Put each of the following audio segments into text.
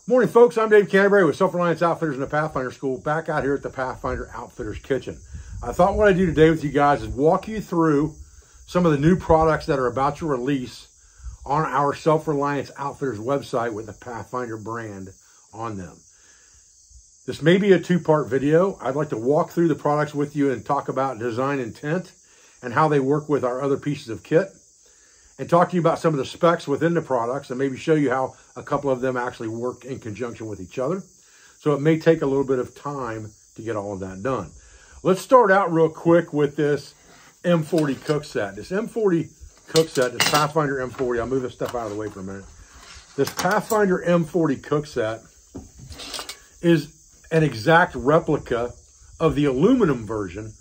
Morning, folks. I'm Dave Canterbury with Self-Reliance Outfitters in the Pathfinder School, back out here at the Pathfinder Outfitters Kitchen. I thought what I'd do today with you guys is walk you through some of the new products that are about to release on our Self-Reliance Outfitters website with the Pathfinder brand on them. This may be a two-part video. I'd like to walk through the products with you and talk about design intent and how they work with our other pieces of kit, and talk to you about some of the specs within the products and maybe show you how a couple of them actually work in conjunction with each other. So it may take a little bit of time to get all of that done. Let's start out real quick with this M40 cook set. This M40 cook set, this Pathfinder M40, I'll move this stuff out of the way for a minute. This Pathfinder M40 cook set is an exact replica of the aluminum version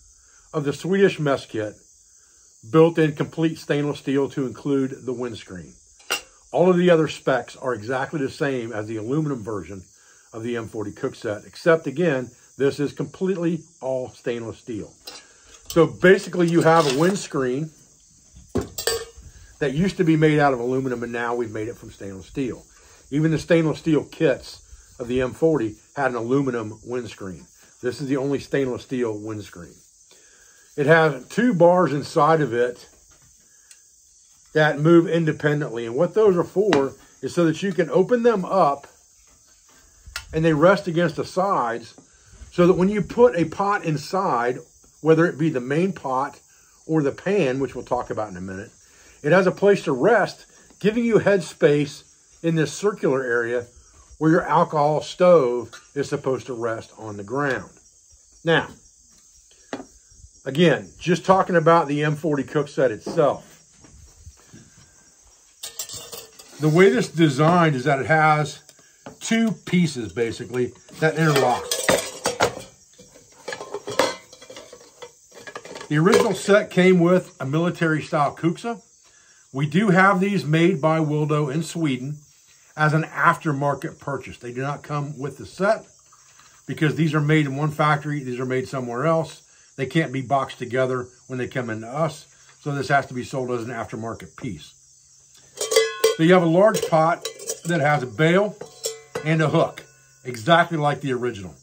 of the Swedish mess kit, built in complete stainless steel to include the windscreen. All of the other specs are exactly the same as the aluminum version of the M40 cook set, except again, this is completely all stainless steel. So basically you have a windscreen that used to be made out of aluminum, and now we've made it from stainless steel. Even the stainless steel kits of the M40 had an aluminum windscreen. This is the only stainless steel windscreen. It has two bars inside of it that move independently. And what those are for is so that you can open them up and they rest against the sides, so that when you put a pot inside, whether it be the main pot or the pan, which we'll talk about in a minute, it has a place to rest, giving you headspace in this circular area where your alcohol stove is supposed to rest on the ground. Now, again, just talking about the M40 cook set itself. The way this is designed is that it has two pieces, basically, that interlock. The original set came with a military-style kuksa. We do have these made by Wildo in Sweden as an aftermarket purchase. They do not come with the set because these are made in one factory. These are made somewhere else. They can't be boxed together when they come into us, so this has to be sold as an aftermarket piece. So you have a large pot that has a bail and a hook, exactly like the original.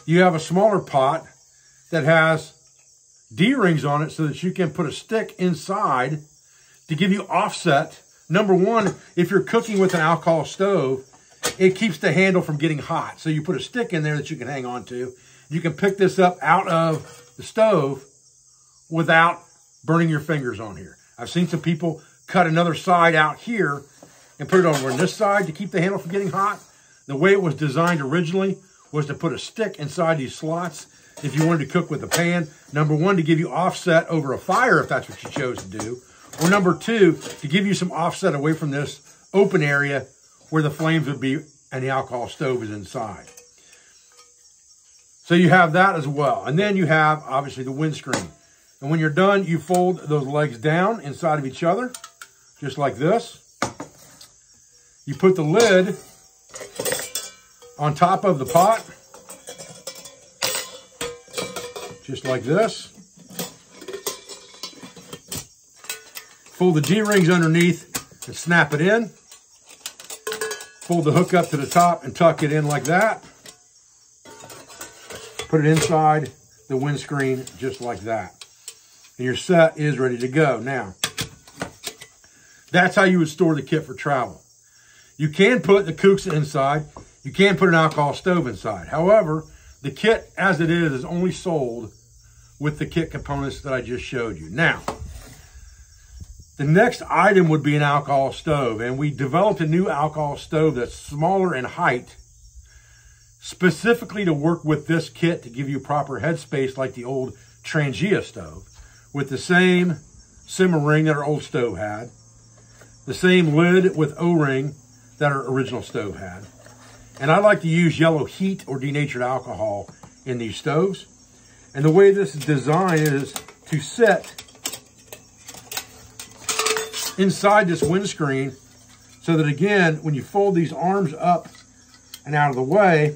You have a smaller pot that has D-rings on it so that you can put a stick inside to give you offset. Number one, if you're cooking with an alcohol stove, it keeps the handle from getting hot. So you put a stick in there that you can hang on to. You can pick this up out of the stove without burning your fingers on here. I've seen some people cut another side out here and put it over on this side to keep the handle from getting hot. The way it was designed originally was to put a stick inside these slots if you wanted to cook with a pan. Number one, to give you offset over a fire if that's what you chose to do. Or number two, to give you some offset away from this open area where the flames would be and the alcohol stove is inside. So you have that as well. And then you have, obviously, the windscreen. And when you're done, you fold those legs down inside of each other, just like this. You put the lid on top of the pot, just like this. Fold the D-rings underneath and snap it in. Fold the hook up to the top and tuck it in like that. Put it inside the windscreen just like that. And your set is ready to go. Now, that's how you would store the kit for travel. You can put the kuksa inside. You can put an alcohol stove inside. However, the kit as it is only sold with the kit components that I just showed you. Now, the next item would be an alcohol stove. And we developed a new alcohol stove that's smaller in height, specifically to work with this kit to give you proper headspace like the old Trangia stove, with the same simmer ring that our old stove had, the same lid with O-ring that our original stove had. And I like to use yellow heat or denatured alcohol in these stoves. And the way this is designed is to sit inside this windscreen so that, again, when you fold these arms up and out of the way,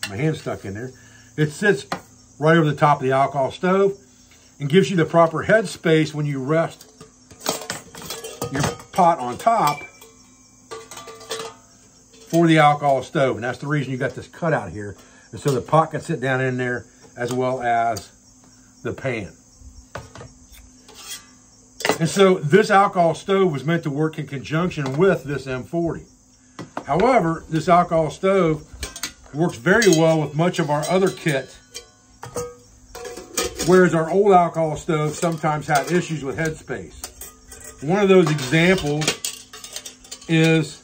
my hand's stuck in there, it sits right over the top of the alcohol stove and gives you the proper head space when you rest your pot on top for the alcohol stove. And that's the reason you got this cutout here, is so the pot can sit down in there as well as the pan. And so this alcohol stove was meant to work in conjunction with this M40. However, this alcohol stove works very well with much of our other kit, whereas our old alcohol stove sometimes had issues with headspace. One of those examples is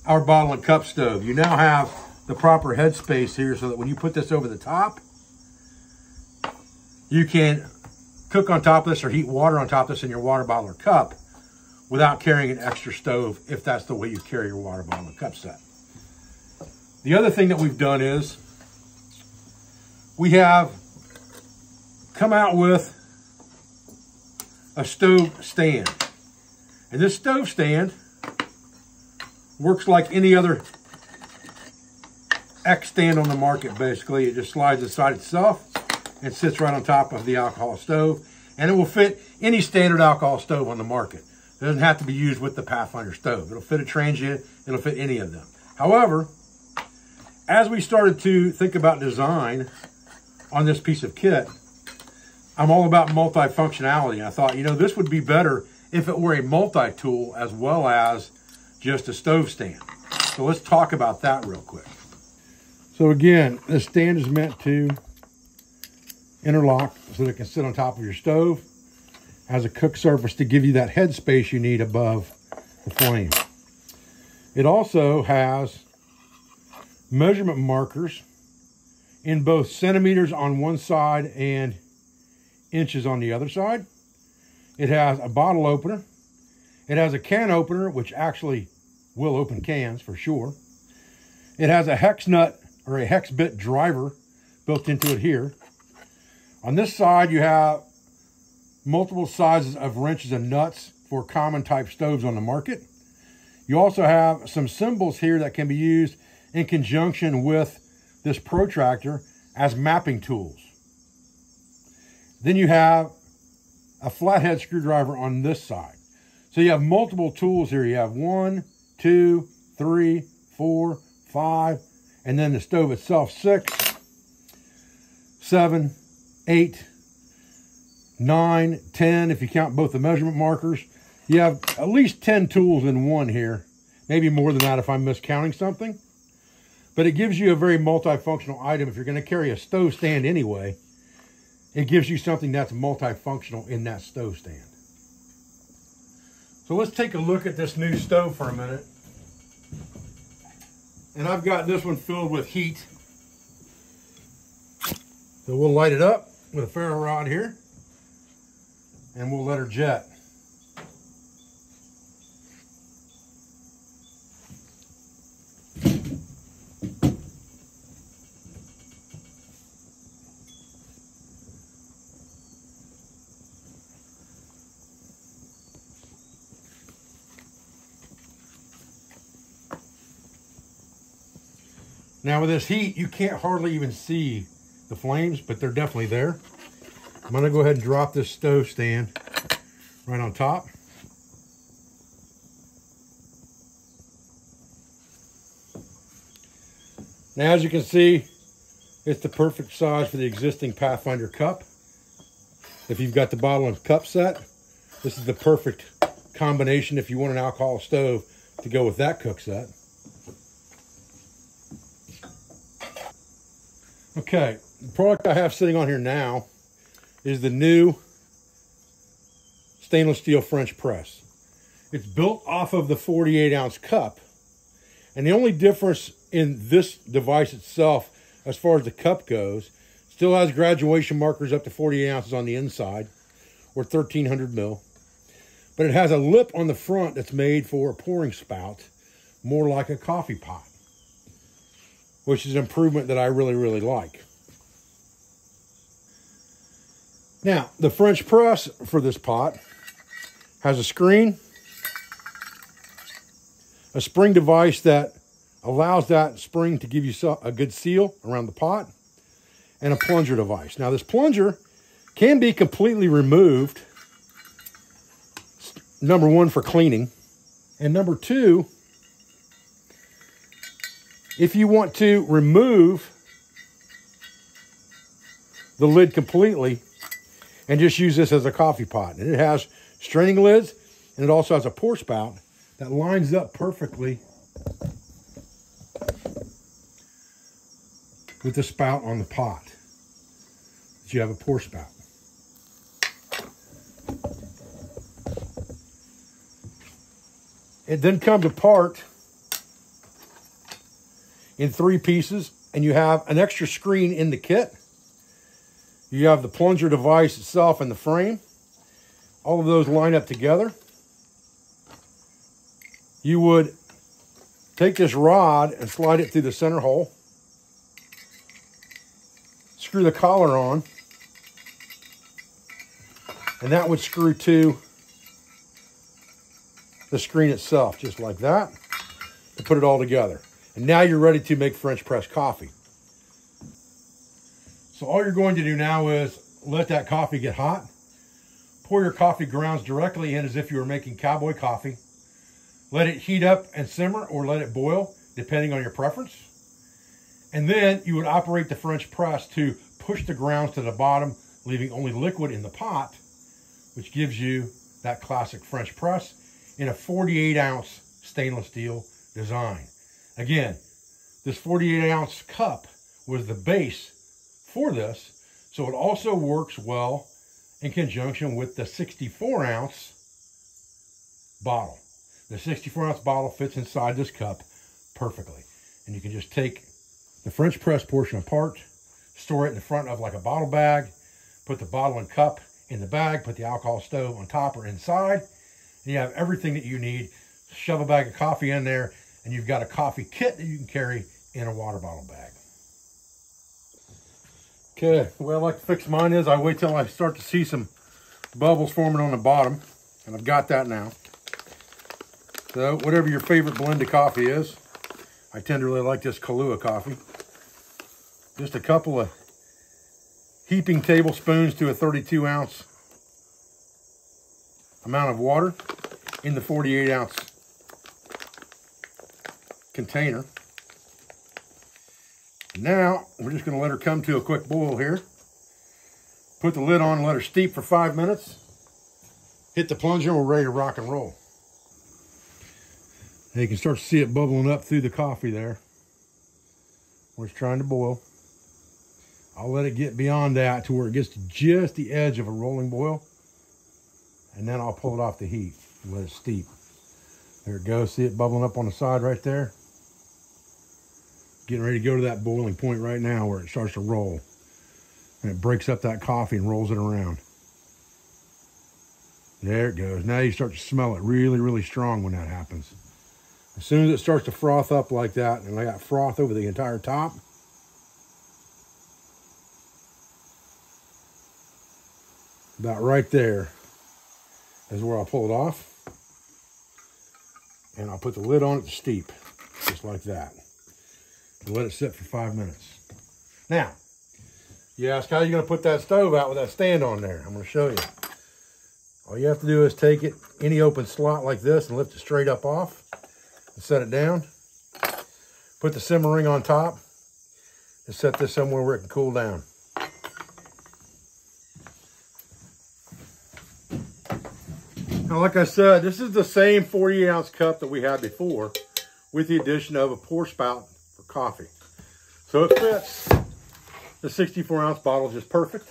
our bottle and cup stove. You now have the proper headspace here so that when you put this over the top, you can cook on top of this or heat water on top of this in your water bottle or cup without carrying an extra stove, if that's the way you carry your water bottle and cup set. The other thing that we've done is we have come out with a stove stand. And this stove stand works like any other X stand on the market, basically. It just slides inside itself and sits right on top of the alcohol stove. And it will fit any standard alcohol stove on the market. It doesn't have to be used with the Pathfinder stove. It'll fit a transient, it'll fit any of them. However, as we started to think about design on this piece of kit, I'm all about multi-functionality. I thought, you know, this would be better if it were a multi-tool as well as just a stove stand. So let's talk about that real quick. So again, this stand is meant to interlock so that it can sit on top of your stove. Has a cook surface to give you that head space you need above the flame. It also has measurement markers in both centimeters on one side and inches on the other side. It has a bottle opener. It has a can opener, which actually will open cans for sure. It has a hex nut or a hex bit driver built into it here. On this side, you have multiple sizes of wrenches and nuts for common type stoves on the market. You also have some symbols here that can be used in conjunction with this protractor as mapping tools. Then you have a flathead screwdriver on this side. So you have multiple tools here. You have 1, 2, 3, 4, 5, and then the stove itself, 6, 7, 8, 9, 10, if you count both the measurement markers. You have at least 10 tools in one here. Maybe more than that if I'm miscounting something. But it gives you a very multifunctional item. If you're going to carry a stove stand anyway, it gives you something that's multifunctional in that stove stand. So let's take a look at this new stove for a minute. And I've got this one filled with heat. So we'll light it up with a ferro rod here. And we'll let her jet. Now with this heat, you can't hardly even see the flames, but they're definitely there. I'm gonna go ahead and drop this stove stand right on top. Now, as you can see, it's the perfect size for the existing Pathfinder cup. If you've got the bottle and cup set, this is the perfect combination if you want an alcohol stove to go with that cook set. Okay, the product I have sitting on here now is the new stainless steel French press. It's built off of the 48-ounce cup. And the only difference in this device itself, as far as the cup goes, still has graduation markers up to 48 ounces on the inside, or 1300 mil. But it has a lip on the front that's made for a pouring spout, more like a coffee pot, which is an improvement that I really, really like. Now, the French press for this pot has a screen, a spring device that allows that spring to give you a good seal around the pot, and a plunger device. Now, this plunger can be completely removed, number one, for cleaning, And number two, if you want to remove the lid completely and just use this as a coffee pot. And it has straining lids, and it also has a pour spout that lines up perfectly with the spout on the pot. So you have a pour spout. It then comes apart in 3 pieces, and you have an extra screen in the kit. You have the plunger device itself and the frame. All of those line up together. You would take this rod and slide it through the center hole. Screw the collar on. And that would screw to the screen itself, just like that, to put it all together. And now you're ready to make French press coffee. So all you're going to do now is let that coffee get hot. Pour your coffee grounds directly in as if you were making cowboy coffee. Let it heat up and simmer, or let it boil, depending on your preference. And then you would operate the French press to push the grounds to the bottom, leaving only liquid in the pot, which gives you that classic French press in a 48-ounce stainless steel design. Again, this 48-ounce cup was the base for this, so it also works well in conjunction with the 64-ounce bottle. The 64-ounce bottle fits inside this cup perfectly. And you can just take the French press portion apart, store it in the front of like a bottle bag, put the bottle and cup in the bag, put the alcohol stove on top or inside, and you have everything that you need. Shove a bag of coffee in there, and you've got a coffee kit that you can carry in a water bottle bag. Okay, the way I like to fix mine is I wait till I start to see some bubbles forming on the bottom, and I've got that now. So whatever your favorite blend of coffee is, I tend to really like this Kahlua coffee. Just a couple of heaping tablespoons to a 32-ounce amount of water in the 48-ounce container. Now, we're just going to let her come to a quick boil here. Put the lid on and let her steep for 5 minutes. Hit the plunger and we're ready to rock and roll. Now you can start to see it bubbling up through the coffee there, where it's trying to boil. I'll let it get beyond that to where it gets to just the edge of a rolling boil. And then I'll pull it off the heat and let it steep. There it goes. See it bubbling up on the side right there? Getting ready to go to that boiling point right now where it starts to roll. And it breaks up that coffee and rolls it around. There it goes. Now you start to smell it really, really strong when that happens. As soon as it starts to froth up like that, and I got froth over the entire top, about right there is where I'll pull it off. And I'll put the lid on it to steep, just like that. And let it sit for 5 minutes. Now, you ask, how are you going to put that stove out with that stand on there? I'm going to show you. All you have to do is take it, any open slot like this, and lift it straight up off and set it down. Put the simmer ring on top and set this somewhere where it can cool down. Now, like I said, this is the same 48-ounce cup that we had before, with the addition of a pour spout for coffee. So it fits the 64-ounce bottle just perfect.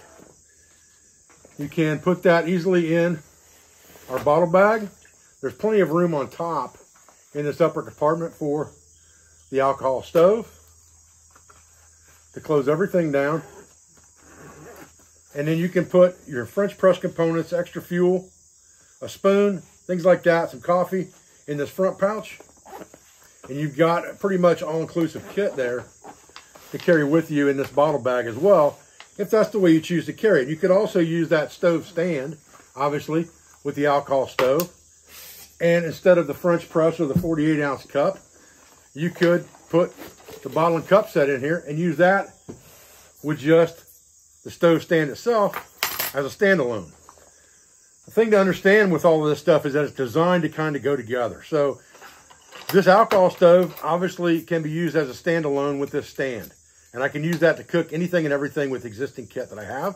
You can put that easily in our bottle bag. There's plenty of room on top in this upper compartment for the alcohol stove to close everything down. And then you can put your French press components, extra fuel, a spoon, things like that, some coffee in this front pouch. And you've got a pretty much all-inclusive kit there to carry with you in this bottle bag as well, if that's the way you choose to carry it. You could also use that stove stand, obviously, with the alcohol stove. And instead of the French press or the 48-ounce cup, you could put the bottle and cup set in here and use that with just the stove stand itself as a standalone. the thing to understand with all of this stuff is that it's designed to kind of go together. So this alcohol stove obviously can be used as a standalone with this stand. And I can use that to cook anything and everything with existing kit that I have.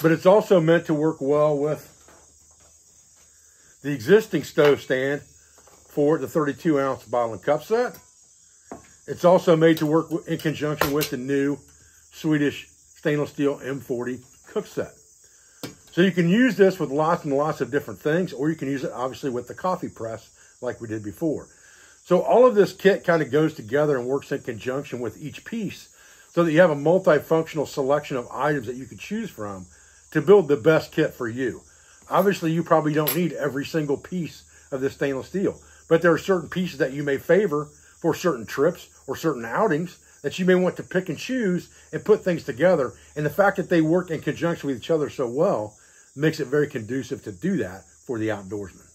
But it's also meant to work well with the existing stove stand for the 32-ounce bottle and cup set. It's also made to work in conjunction with the new Swedish stainless steel M40 cook set. So you can use this with lots and lots of different things, or you can use it obviously with the coffee press like we did before. So all of this kit kind of goes together and works in conjunction with each piece so that you have a multifunctional selection of items that you can choose from to build the best kit for you. Obviously, you probably don't need every single piece of this stainless steel, but there are certain pieces that you may favor for certain trips or certain outings that you may want to pick and choose and put things together. And the fact that they work in conjunction with each other so well makes it very conducive to do that for the outdoorsman.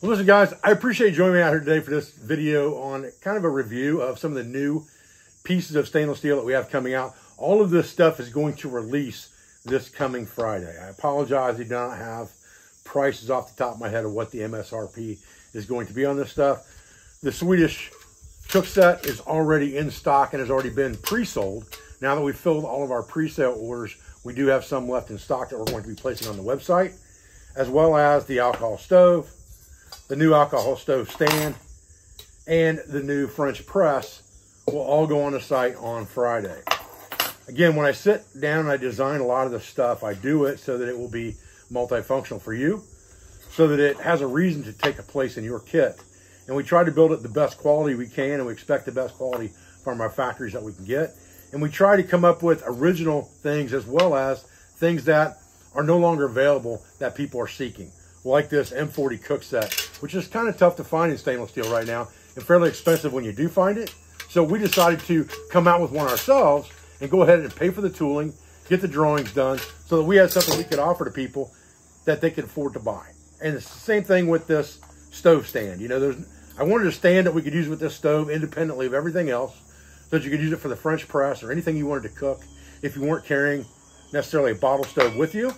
Well, listen, guys, I appreciate you joining me out here today for this video on kind of a review of some of the new pieces of stainless steel that we have coming out. All of this stuff is going to release this coming Friday. I apologize, I do not have prices off the top of my head of what the MSRP is going to be on this stuff. The Swedish cook set is already in stock and has already been pre-sold. Now that we've filled all of our pre-sale orders, we do have some left in stock that we're going to be placing on the website, as well as the alcohol stove, the new alcohol stove stand, and the new French press will all go on the site on Friday. Again, when I sit down and I design a lot of this stuff, I do it so that it will be multifunctional for you, so that it has a reason to take a place in your kit. And we try to build it the best quality we can, and we expect the best quality from our factories that we can get. And we try to come up with original things as well as things that are no longer available that people are seeking, like this M40 cook set, which is kind of tough to find in stainless steel right now and fairly expensive when you do find it. So we decided to come out with one ourselves and go ahead and pay for the tooling, get the drawings done, so that we had something we could offer to people that they could afford to buy. And it's the same thing with this stove stand. You know, I wanted a stand that we could use with this stove independently of everything else, so that you could use it for the French press or anything you wanted to cook if you weren't carrying necessarily a bottle stove with you.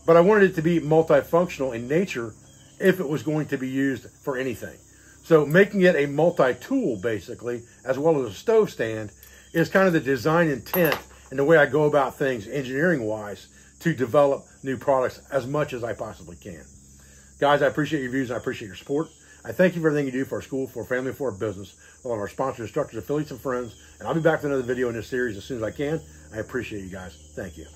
But I wanted it to be multifunctional in nature if it was going to be used for anything. So making it a multi-tool, basically, as well as a stove stand, is kind of the design intent and the way I go about things engineering-wise to develop new products as much as I possibly can. Guys, I appreciate your views and I appreciate your support. I thank you for everything you do for our school, for our family, for our business, all of our sponsors, instructors, affiliates, and friends. And I'll be back with another video in this series as soon as I can. I appreciate you guys. Thank you.